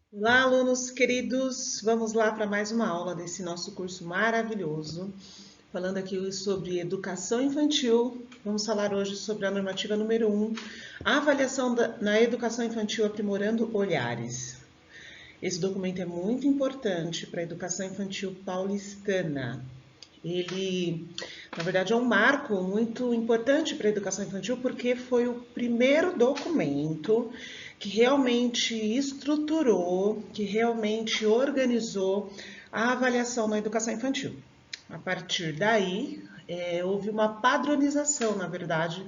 Olá, alunos queridos! Vamos lá para mais uma aula desse nosso curso maravilhoso. Falando aqui sobre educação infantil, vamos falar hoje sobre a normativa número 1, a avaliação na educação infantil aprimorando olhares. Esse documento é muito importante para a educação infantil paulistana. Ele, na verdade, é um marco muito importante para a educação infantil porque foi o primeiro documento que realmente estruturou, que realmente organizou a avaliação na educação infantil. A partir daí, houve uma padronização, na verdade,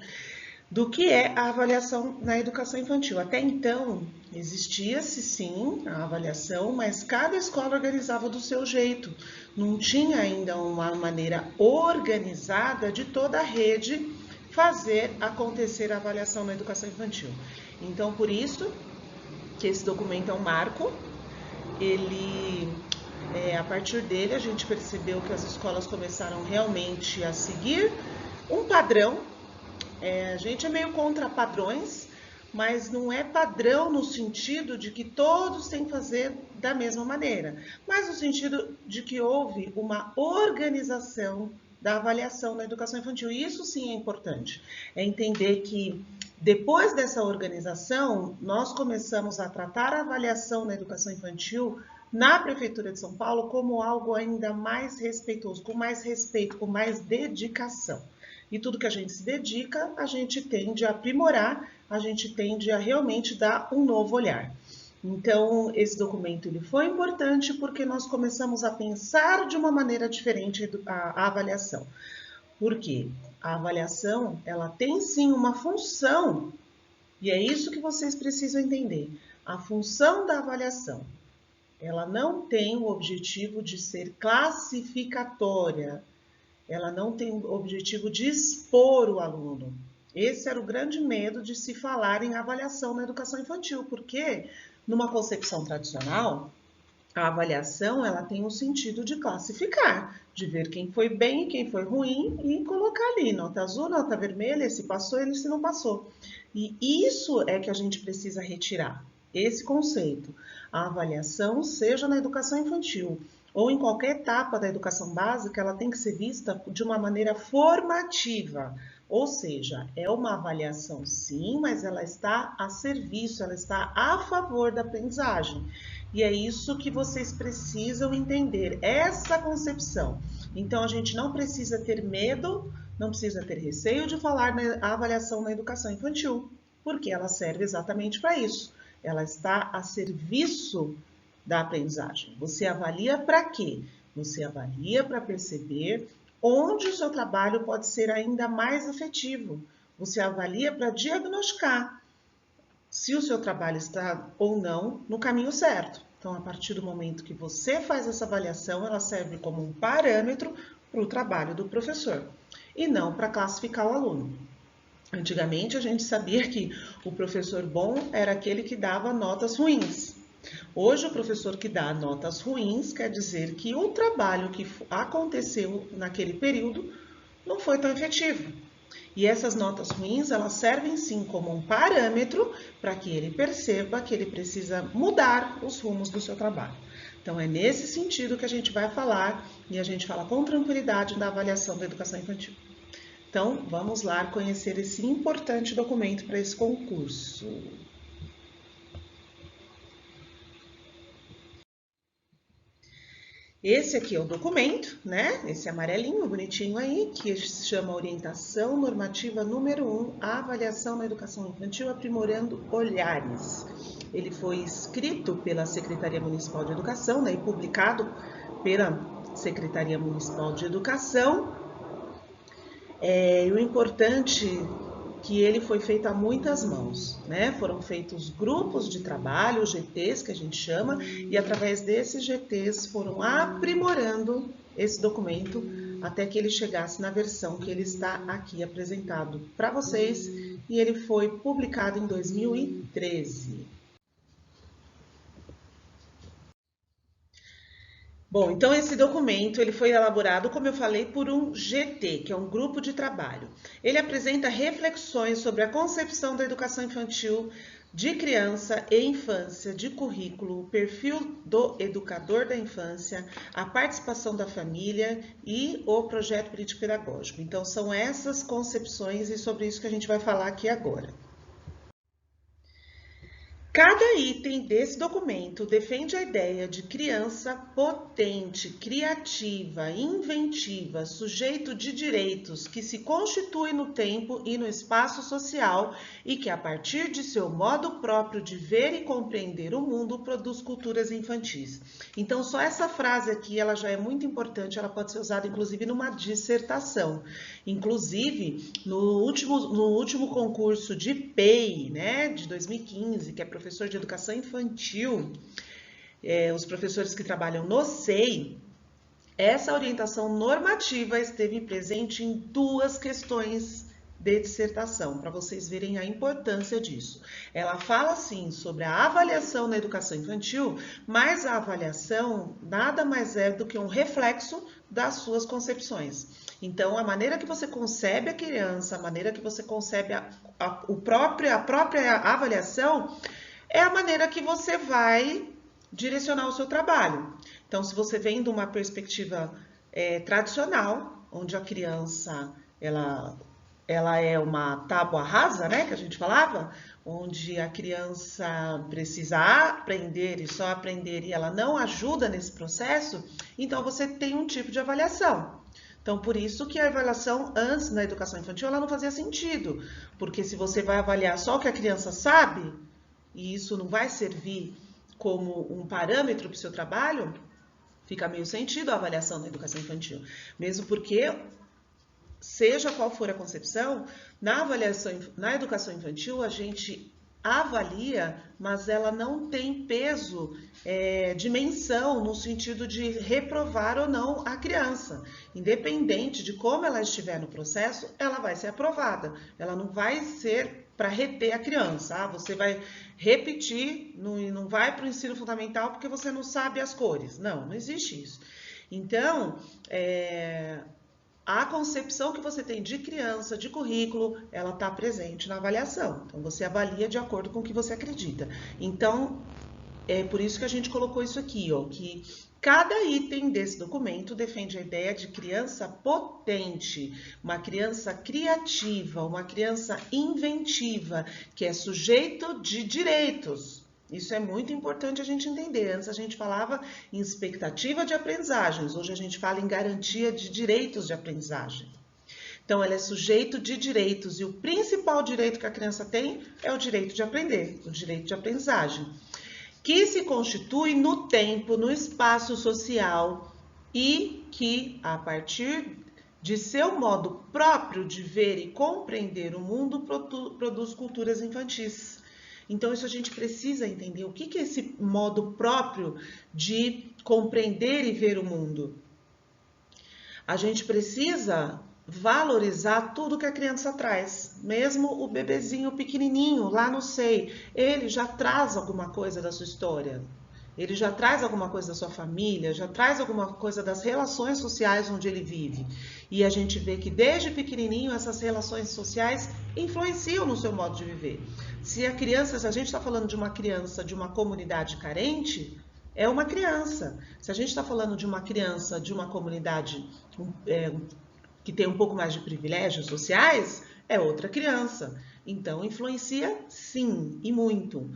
do que é a avaliação na educação infantil. Até então, existia-se sim a avaliação, mas cada escola organizava do seu jeito. Não tinha ainda uma maneira organizada de toda a rede fazer acontecer a avaliação na educação infantil. Então, por isso que esse documento é um marco, a partir dele, a gente percebeu que as escolas começaram realmente a seguir um padrão. A gente é meio contra padrões, mas não é padrão no sentido de que todos têm que fazer da mesma maneira, mas no sentido de que houve uma organização da avaliação na educação infantil. E isso sim é importante, é entender que depois dessa organização, nós começamos a tratar a avaliação na educação infantil na Prefeitura de São Paulo como algo ainda mais respeitoso, com mais respeito, com mais dedicação. E tudo que a gente se dedica, a gente tende a aprimorar, a gente tende a realmente dar um novo olhar. Então, esse documento ele foi importante porque nós começamos a pensar de uma maneira diferente a avaliação. Por quê? A avaliação, ela tem sim uma função, e é isso que vocês precisam entender. A função da avaliação, ela não tem o objetivo de ser classificatória, ela não tem o objetivo de expor o aluno. Esse era o grande medo de se falar em avaliação na educação infantil, porque numa concepção tradicional, a avaliação ela tem o sentido de classificar, de ver quem foi bem, quem foi ruim e colocar ali nota azul, nota vermelha, se passou, ele se não passou. E isso é que a gente precisa retirar, esse conceito. A avaliação, seja na educação infantil ou em qualquer etapa da educação básica, ela tem que ser vista de uma maneira formativa. Ou seja, é uma avaliação sim, mas ela está a serviço, ela está a favor da aprendizagem. E é isso que vocês precisam entender, essa concepção. Então, a gente não precisa ter medo, não precisa ter receio de falar na avaliação na educação infantil, porque ela serve exatamente para isso. Ela está a serviço da aprendizagem. Você avalia para quê? Você avalia para perceber onde o seu trabalho pode ser ainda mais efetivo. Você avalia para diagnosticar se o seu trabalho está ou não no caminho certo. Então, a partir do momento que você faz essa avaliação, ela serve como um parâmetro para o trabalho do professor e não para classificar o aluno. Antigamente, a gente sabia que o professor bom era aquele que dava notas ruins. Hoje, o professor que dá notas ruins quer dizer que o trabalho que aconteceu naquele período não foi tão efetivo. E essas notas ruins, elas servem sim como um parâmetro para que ele perceba que ele precisa mudar os rumos do seu trabalho. Então, é nesse sentido que a gente vai falar e a gente fala com tranquilidade da avaliação da educação infantil. Então, vamos lá conhecer esse importante documento para esse concurso. Esse aqui é o documento, né? Esse amarelinho, bonitinho aí, que se chama Orientação Normativa número 1, a avaliação na educação infantil aprimorando olhares. Ele foi escrito pela Secretaria Municipal de Educação, né, e publicado pela Secretaria Municipal de Educação. E o importante que ele foi feito a muitas mãos, né? Foram feitos grupos de trabalho, GTs que a gente chama, e através desses GTs foram aprimorando esse documento até que ele chegasse na versão que ele está aqui apresentado para vocês, e ele foi publicado em 2013. Bom, então esse documento ele foi elaborado, como eu falei, por um GT, que é um grupo de trabalho. Ele apresenta reflexões sobre a concepção da educação infantil de criança e infância, de currículo, o perfil do educador da infância, a participação da família e o projeto político-pedagógico. Então, são essas concepções e sobre isso que a gente vai falar aqui agora. Cada item desse documento defende a ideia de criança potente, criativa, inventiva, sujeito de direitos, que se constitui no tempo e no espaço social e que, a partir de seu modo próprio de ver e compreender o mundo, produz culturas infantis. Então, só essa frase aqui, ela já é muito importante, ela pode ser usada, inclusive, numa dissertação. Inclusive, no último concurso de PEI, né, de 2015, que é professor de educação infantil, os professores que trabalham no SEI, essa orientação normativa esteve presente em 2 questões de dissertação, para vocês verem a importância disso. Ela fala, sim, sobre a avaliação na educação infantil, mas a avaliação nada mais é do que um reflexo das suas concepções. Então, a maneira que você concebe a criança, a maneira que você concebe a própria avaliação, é a maneira que você vai direcionar o seu trabalho. Então, se você vem de uma perspectiva tradicional, onde a criança ela é uma tábua rasa, né, que a gente falava, onde a criança precisa aprender e só aprender e ela não ajuda nesse processo, então você tem um tipo de avaliação. Então, por isso que a avaliação antes na educação infantil ela não fazia sentido, porque se você vai avaliar só o que a criança sabe, e isso não vai servir como um parâmetro para o seu trabalho, fica meio sentido a avaliação na educação infantil. Mesmo porque, seja qual for a concepção, na avaliação, na educação infantil, a gente avalia, mas ela não tem peso, dimensão, no sentido de reprovar ou não a criança. Independente de como ela estiver no processo, ela vai ser aprovada. Ela não vai ser para reter a criança. Você vai repetir e não vai para o ensino fundamental porque você não sabe as cores. Não, não existe isso. Então, a concepção que você tem de criança, de currículo, ela está presente na avaliação. Então, você avalia de acordo com o que você acredita. Então, é por isso que a gente colocou isso aqui, ó, que cada item desse documento defende a ideia de criança potente, uma criança criativa, uma criança inventiva, que é sujeito de direitos. Isso é muito importante a gente entender. Antes a gente falava em expectativa de aprendizagens, hoje a gente fala em garantia de direitos de aprendizagem. Então, ela é sujeito de direitos e o principal direito que a criança tem é o direito de aprender, o direito de aprendizagem, que se constitui no tempo, no espaço social e que, a partir de seu modo próprio de ver e compreender o mundo, produz culturas infantis. Então, isso a gente precisa entender. O que é esse modo próprio de compreender e ver o mundo? A gente precisa valorizar tudo que a criança traz. Mesmo o bebezinho pequenininho lá no SEI, ele já traz alguma coisa da sua história. Ele já traz alguma coisa da sua família, já traz alguma coisa das relações sociais onde ele vive. E a gente vê que desde pequenininho essas relações sociais influenciam no seu modo de viver. Se a gente está falando de uma criança de uma comunidade carente, é uma criança. Se a gente está falando de uma criança de uma comunidade que tem um pouco mais de privilégios sociais, é outra criança. Então, influencia sim, e muito.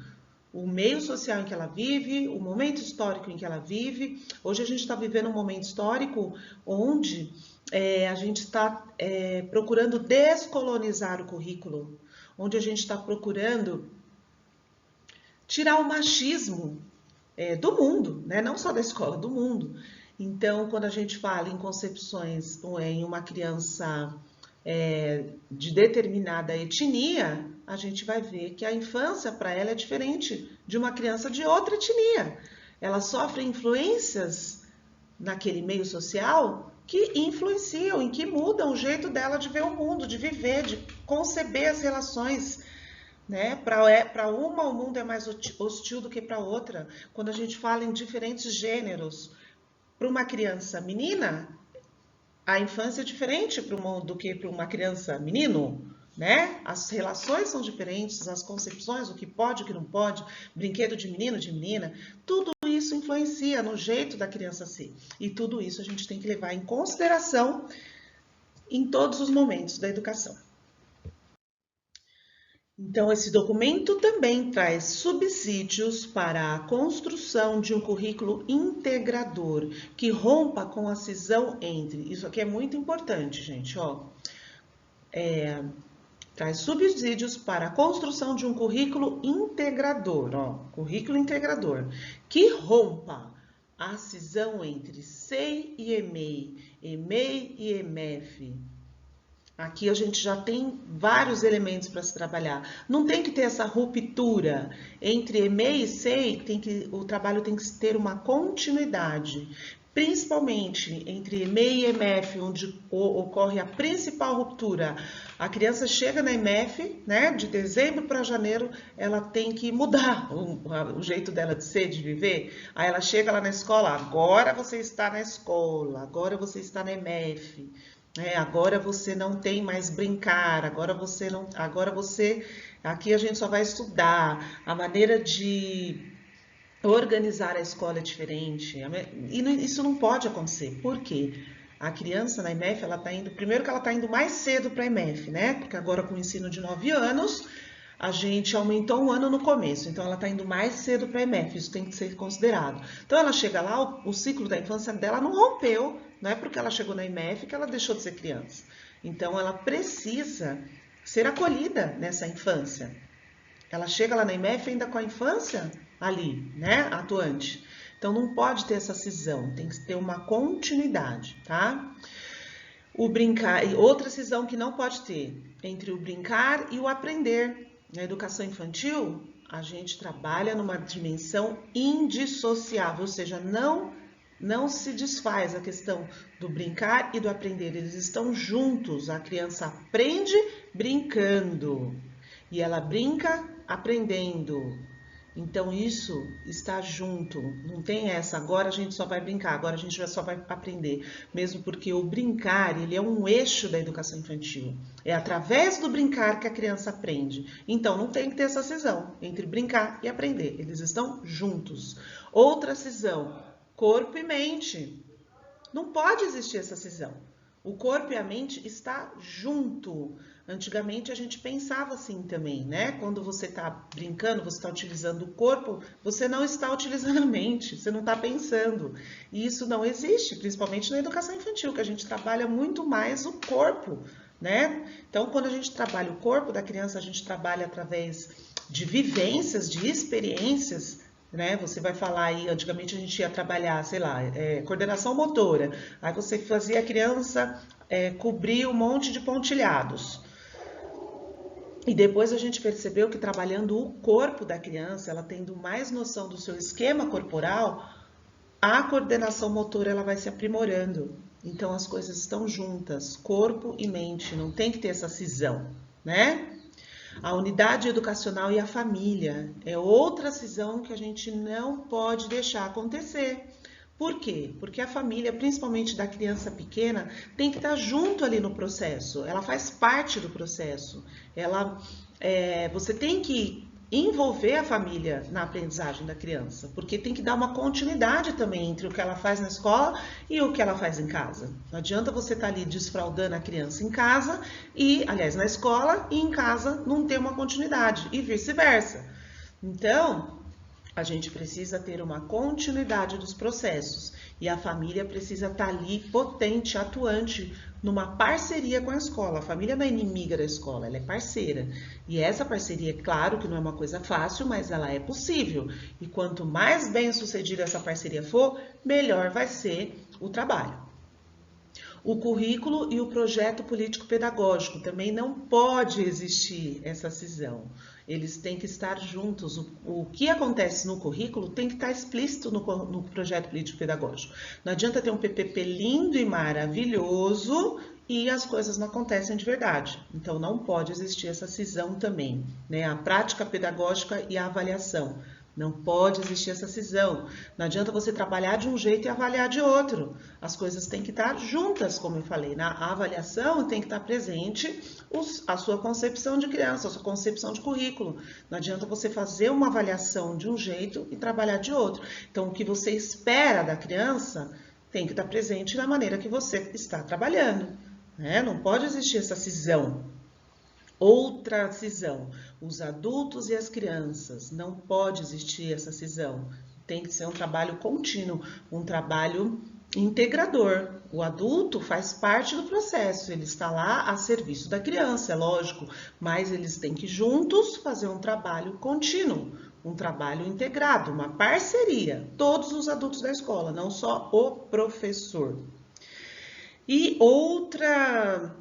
O meio social em que ela vive, o momento histórico em que ela vive. Hoje a gente está vivendo um momento histórico onde a gente está procurando descolonizar o currículo, onde a gente está procurando tirar o machismo do mundo, né? Não só da escola, do mundo. Então, quando a gente fala em concepções em uma criança de determinada etnia, a gente vai ver que a infância para ela é diferente de uma criança de outra etnia. Ela sofre influências naquele meio social que influenciam e que mudam o jeito dela de ver o mundo, de viver, de conceber as relações. Né? Para uma, o mundo é mais hostil do que para outra. Quando a gente fala em diferentes gêneros, para uma criança menina, a infância é diferente do que para uma criança menino. né? As relações são diferentes, as concepções, o que pode, o que não pode, brinquedo de menino, de menina, tudo isso influencia no jeito da criança ser. E tudo isso a gente tem que levar em consideração em todos os momentos da educação. Então, esse documento também traz subsídios para a construção de um currículo integrador, que rompa com a cisão entre. Isso aqui é muito importante, gente, ó. Traz subsídios para a construção de um currículo integrador, ó, currículo integrador, que rompa a cisão entre SEI e EMEI, EMEI e EMEF. Aqui a gente já tem vários elementos para se trabalhar. Não tem que ter essa ruptura entre EMEI e SEI, o trabalho tem que ter uma continuidade. Principalmente entre EMEI e EMEF, onde ocorre a principal ruptura. A criança chega na EMEF, né, de dezembro para janeiro, ela tem que mudar o jeito dela de ser, de viver. Aí ela chega lá na escola, agora você está na escola, agora você está na EMEF. Agora você não tem mais brincar, aqui a gente só vai estudar, a maneira de organizar a escola é diferente, e isso não pode acontecer, por quê? A criança na EMEF, ela está indo, primeiro que ela está indo mais cedo para a EMEF, né? Porque agora com o ensino de 9 anos, a gente aumentou um ano no começo, então ela está indo mais cedo para a EMEF, isso tem que ser considerado. Então ela chega lá, o ciclo da infância dela não rompeu, não é porque ela chegou na EMEF que ela deixou de ser criança. Então ela precisa ser acolhida nessa infância. Ela chega lá na EMEF ainda com a infância ali, né, atuante. Então não pode ter essa cisão, tem que ter uma continuidade, tá? O brincar, e outra cisão que não pode ter entre o brincar e o aprender. Na educação infantil, a gente trabalha numa dimensão indissociável, ou seja, não se desfaz a questão do brincar e do aprender, eles estão juntos. A criança aprende brincando e ela brinca aprendendo. Então isso está junto, não tem essa, agora a gente só vai brincar, agora a gente só vai aprender, mesmo porque o brincar, ele é um eixo da educação infantil, é através do brincar que a criança aprende, então não tem que ter essa cisão entre brincar e aprender, eles estão juntos. Outra cisão, corpo e mente, não pode existir essa cisão, o corpo e a mente está junto. Antigamente a gente pensava assim também, né? Quando você está brincando, você está utilizando o corpo, você não está utilizando a mente, você não está pensando. E isso não existe, principalmente na educação infantil, que a gente trabalha muito mais o corpo, né? Então, quando a gente trabalha o corpo da criança, a gente trabalha através de vivências, de experiências, né? Você vai falar aí, antigamente a gente ia trabalhar, sei lá, coordenação motora. Aí você fazia a criança cobrir um monte de pontilhados. E depois a gente percebeu que trabalhando o corpo da criança, ela tendo mais noção do seu esquema corporal, a coordenação motora ela vai se aprimorando. Então as coisas estão juntas, corpo e mente, não tem que ter essa cisão, né? A unidade educacional e a família é outra cisão que a gente não pode deixar acontecer. Por quê? Porque a família, principalmente da criança pequena, tem que estar junto ali no processo. Ela faz parte do processo. Você tem que envolver a família na aprendizagem da criança, porque tem que dar uma continuidade também entre o que ela faz na escola e o que ela faz em casa. Não adianta você estar ali desfraldando a criança em casa na escola e em casa não ter uma continuidade e vice-versa. Então, a gente precisa ter uma continuidade dos processos e a família precisa estar ali potente, atuante, numa parceria com a escola. A família não é inimiga da escola, ela é parceira. E essa parceria, é claro que não é uma coisa fácil, mas ela é possível. E quanto mais bem sucedida essa parceria for, melhor vai ser o trabalho. O currículo e o projeto político-pedagógico também não pode existir essa cisão. Eles têm que estar juntos. O que acontece no currículo tem que estar explícito no projeto político-pedagógico. Não adianta ter um PPP lindo e maravilhoso e as coisas não acontecem de verdade. Então não pode existir essa cisão também, né? A prática pedagógica e a avaliação. Não pode existir essa cisão. Não adianta você trabalhar de um jeito e avaliar de outro. As coisas têm que estar juntas, como eu falei. Na avaliação tem que estar presente a sua concepção de criança, a sua concepção de currículo. Não adianta você fazer uma avaliação de um jeito e trabalhar de outro. Então, o que você espera da criança tem que estar presente na maneira que você está trabalhando, né? Não pode existir essa cisão. Outra cisão, os adultos e as crianças, não pode existir essa cisão. Tem que ser um trabalho contínuo, um trabalho integrador. O adulto faz parte do processo, ele está lá a serviço da criança, é lógico, mas eles têm que juntos fazer um trabalho contínuo, um trabalho integrado, uma parceria, todos os adultos da escola, não só o professor. E outra,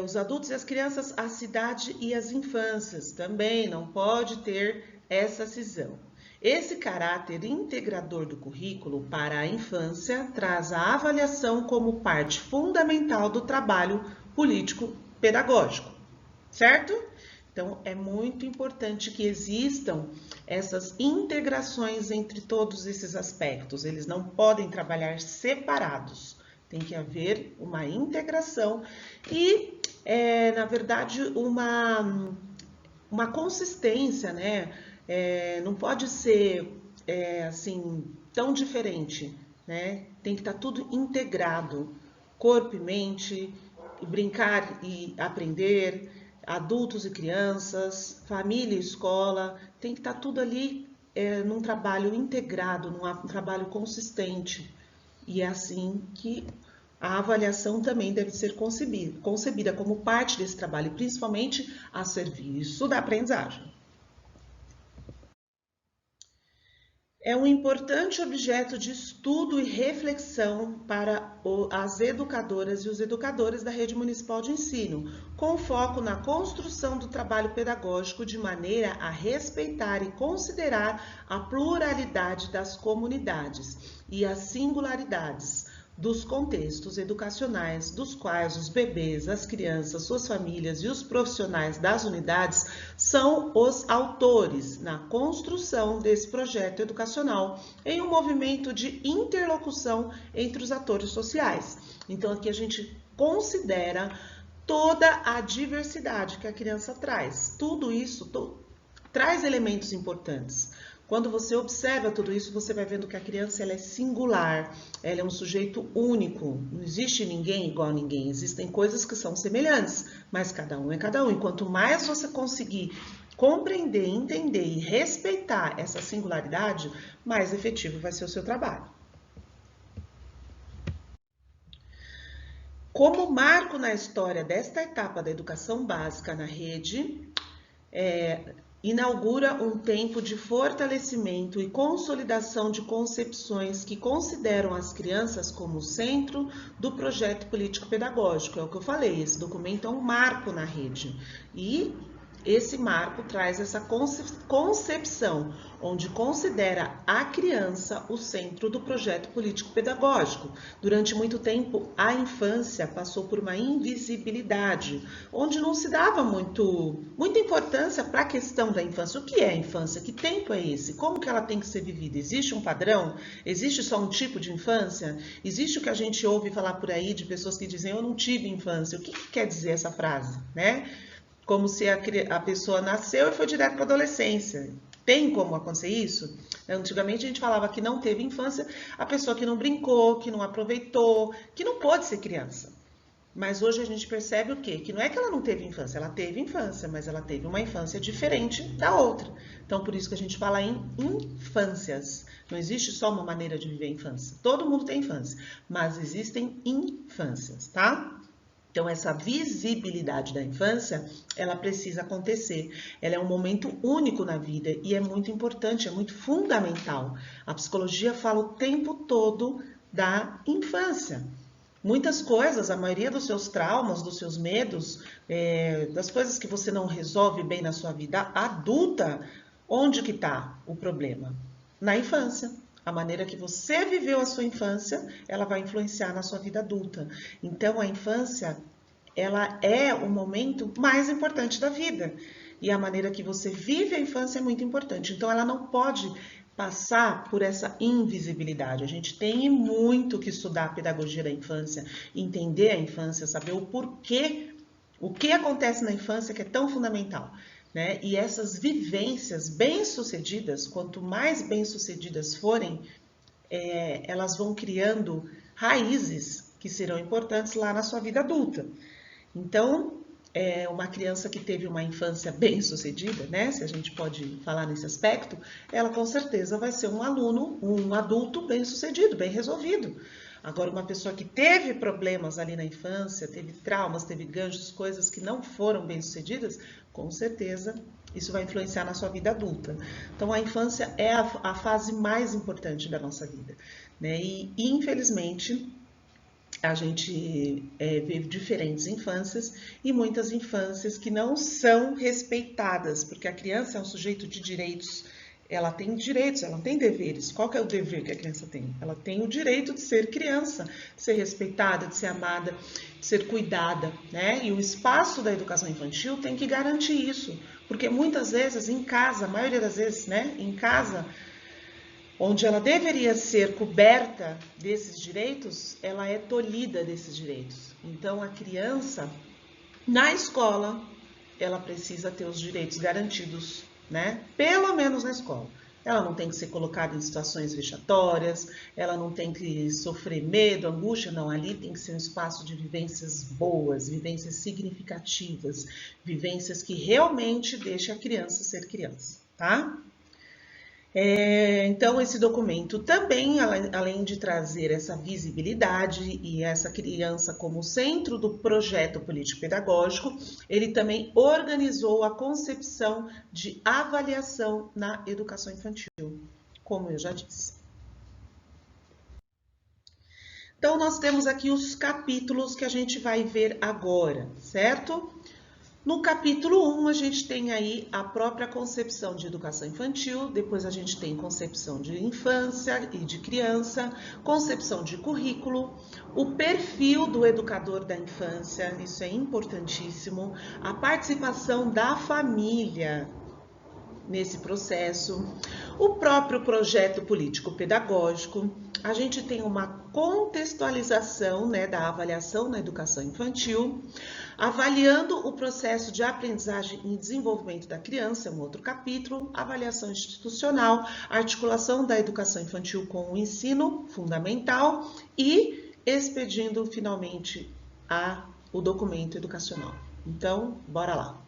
os adultos e as crianças, a cidade e as infâncias, também não pode ter essa cisão. Esse caráter integrador do currículo para a infância traz a avaliação como parte fundamental do trabalho político-pedagógico, certo? Então, é muito importante que existam essas integrações entre todos esses aspectos. Eles não podem trabalhar separados. Tem que haver uma integração e, na verdade, uma consistência, né? Não pode ser assim tão diferente, né? Tem que estar tudo integrado, corpo e mente, brincar e aprender, adultos e crianças, família e escola, tem que estar tudo ali num trabalho integrado, num trabalho consistente. E é assim que a avaliação também deve ser concebida como parte desse trabalho, principalmente a serviço da aprendizagem. É um importante objeto de estudo e reflexão para as educadoras e os educadores da rede municipal de ensino, com foco na construção do trabalho pedagógico de maneira a respeitar e considerar a pluralidade das comunidades e as singularidades dos contextos educacionais dos quais os bebês, as crianças, suas famílias e os profissionais das unidades são os autores na construção desse projeto educacional em um movimento de interlocução entre os atores sociais. Então, aqui a gente considera toda a diversidade que a criança traz. Tudo isso traz elementos importantes. Quando você observa tudo isso, você vai vendo que a criança ela é singular, ela é um sujeito único. Não existe ninguém igual a ninguém. Existem coisas que são semelhantes, mas cada um é cada um. E quanto mais você conseguir compreender, entender e respeitar essa singularidade, mais efetivo vai ser o seu trabalho. Como marco na história desta etapa da educação básica na rede, inaugura um tempo de fortalecimento e consolidação de concepções que consideram as crianças como centro do projeto político-pedagógico. É o que eu falei, esse documento é um marco na rede. E esse marco traz essa concepção, onde considera a criança o centro do projeto político-pedagógico. Durante muito tempo, a infância passou por uma invisibilidade, onde não se dava muita importância para a questão da infância. O que é a infância? Que tempo é esse? Como que ela tem que ser vivida? Existe um padrão? Existe só um tipo de infância? Existe o que a gente ouve falar por aí de pessoas que dizem eu não tive infância. O que quer dizer essa frase, né? Como se a pessoa nasceu e foi direto para a adolescência. Tem como acontecer isso? Antigamente a gente falava que não teve infância, a pessoa que não brincou, que não aproveitou, que não pôde ser criança. Mas hoje a gente percebe o quê? Que não é que ela não teve infância, ela teve infância, mas ela teve uma infância diferente da outra. Então, por isso que a gente fala em infâncias. Não existe só uma maneira de viver a infância. Todo mundo tem infância, mas existem infâncias, tá? Então, essa visibilidade da infância, ela precisa acontecer. Ela é um momento único na vida e é muito importante, é muito fundamental. A psicologia fala o tempo todo da infância. Muitas coisas, a maioria dos seus traumas, dos seus medos, das coisas que você não resolve bem na sua vida adulta, onde que está o problema? Na infância. A maneira que você viveu a sua infância, ela vai influenciar na sua vida adulta. Então, a infância, ela é o momento mais importante da vida. E a maneira que você vive a infância é muito importante. Então, ela não pode passar por essa invisibilidade. A gente tem muito que estudar a pedagogia da infância, entender a infância, saber o porquê, o que acontece na infância que é tão fundamental, né? E essas vivências bem-sucedidas, quanto mais bem-sucedidas forem, elas vão criando raízes que serão importantes lá na sua vida adulta. Então, uma criança que teve uma infância bem-sucedida, né, se a gente pode falar nesse aspecto, ela com certeza vai ser um aluno, um adulto bem-sucedido, bem resolvido. Agora, uma pessoa que teve problemas ali na infância, teve traumas, teve ganchos, coisas que não foram bem-sucedidas, com certeza isso vai influenciar na sua vida adulta. Então, a infância é a fase mais importante da nossa vida, né? E, infelizmente, a gente vê diferentes infâncias e muitas infâncias que não são respeitadas, porque a criança é um sujeito de direitos, ela tem direitos, ela não tem deveres. Qual que é o dever que a criança tem? Ela tem o direito de ser criança, de ser respeitada, de ser amada, de ser cuidada, né? E o espaço da educação infantil tem que garantir isso, porque muitas vezes em casa, a maioria das vezes, né, em casa, onde ela deveria ser coberta desses direitos, ela é tolhida desses direitos. Então, a criança, na escola, ela precisa ter os direitos garantidos, né? Pelo menos na escola. Ela não tem que ser colocada em situações vexatórias, ela não tem que sofrer medo, angústia, não. Ali tem que ser um espaço de vivências boas, vivências significativas, vivências que realmente deixem a criança ser criança, tá? Então, esse documento também, além de trazer essa visibilidade e essa criança como centro do projeto político-pedagógico, ele também organizou a concepção de avaliação na educação infantil, como eu já disse. Então, nós temos aqui os capítulos que a gente vai ver agora, certo? No capítulo 1, a gente tem aí a própria concepção de educação infantil, depois a gente tem concepção de infância e de criança, concepção de currículo, o perfil do educador da infância, isso é importantíssimo, a participação da família nesse processo, o próprio projeto político-pedagógico, a gente tem uma contextualização, né, da avaliação na educação infantil, avaliando o processo de aprendizagem e desenvolvimento da criança, é um outro capítulo, avaliação institucional, articulação da educação infantil com o ensino fundamental e expedindo finalmente o documento educacional. Então, bora lá.